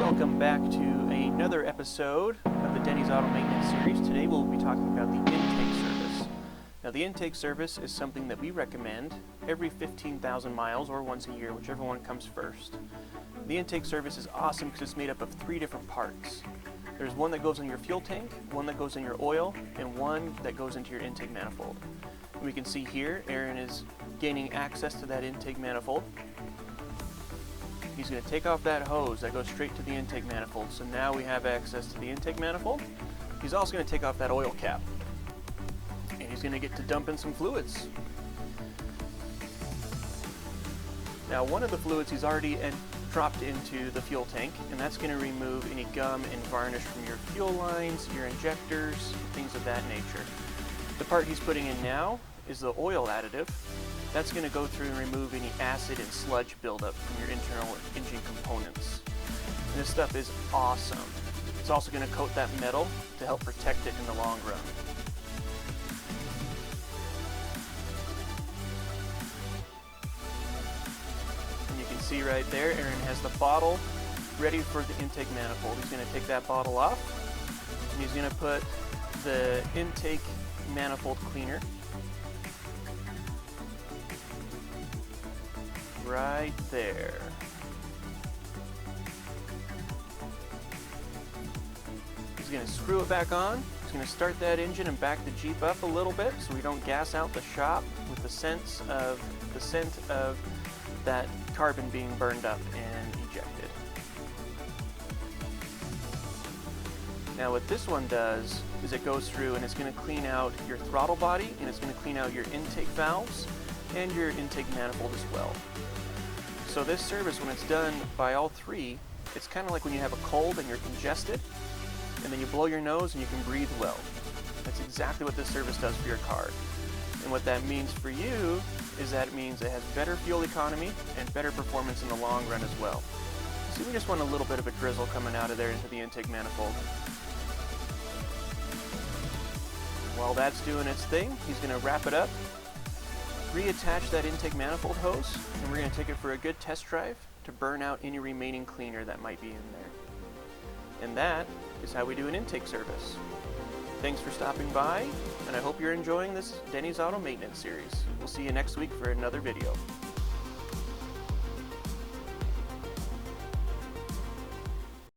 Welcome back to another episode of the Denny's Auto Maintenance series. Today we'll be talking about the intake service. Now the intake service is something that we recommend every 15,000 miles or once a year, whichever one comes first. The intake service is awesome because it's made up of 3 different parts. There's one that goes in your fuel tank, one that goes in your oil, and one that goes into your intake manifold. And we can see here Aaron is gaining access to that intake manifold. He's going to take off that hose that goes straight to the intake manifold. So now we have access to the intake manifold. He's also going to take off that oil cap. And he's going to get to dump in some fluids. Now one of the fluids he's already dropped into the fuel tank, and that's going to remove any gum and varnish from your fuel lines, your injectors, things of that nature. The part he's putting in now is the oil additive. That's going to go through and remove any acid and sludge buildup from your internal engine components. And this stuff is awesome. It's also going to coat that metal to help protect it in the long run. And you can see right there, Aaron has the bottle ready for the intake manifold. He's going to take that bottle off, and he's going to put the intake manifold cleaner right there. He's going to screw it back on. He's going to start that engine and back the Jeep up a little bit so we don't gas out the shop with the scent of that carbon being burned up and ejected. Now what this one does is it goes through and it's going to clean out your throttle body, and it's going to clean out your intake valves and your intake manifold as well. So this service, when it's done by all 3, it's kind of like when you have a cold and you're congested, and then you blow your nose and you can breathe well. That's exactly what this service does for your car. And what that means for you is that it means it has better fuel economy and better performance in the long run as well. So we just want a little bit of a drizzle coming out of there into the intake manifold. While that's doing its thing, he's going to wrap it up, reattach that intake manifold hose, and we're going to take it for a good test drive to burn out any remaining cleaner that might be in there. And that is how we do an intake service. Thanks for stopping by, and I hope you're enjoying this Denny's Auto Maintenance series. We'll see you next week for another video.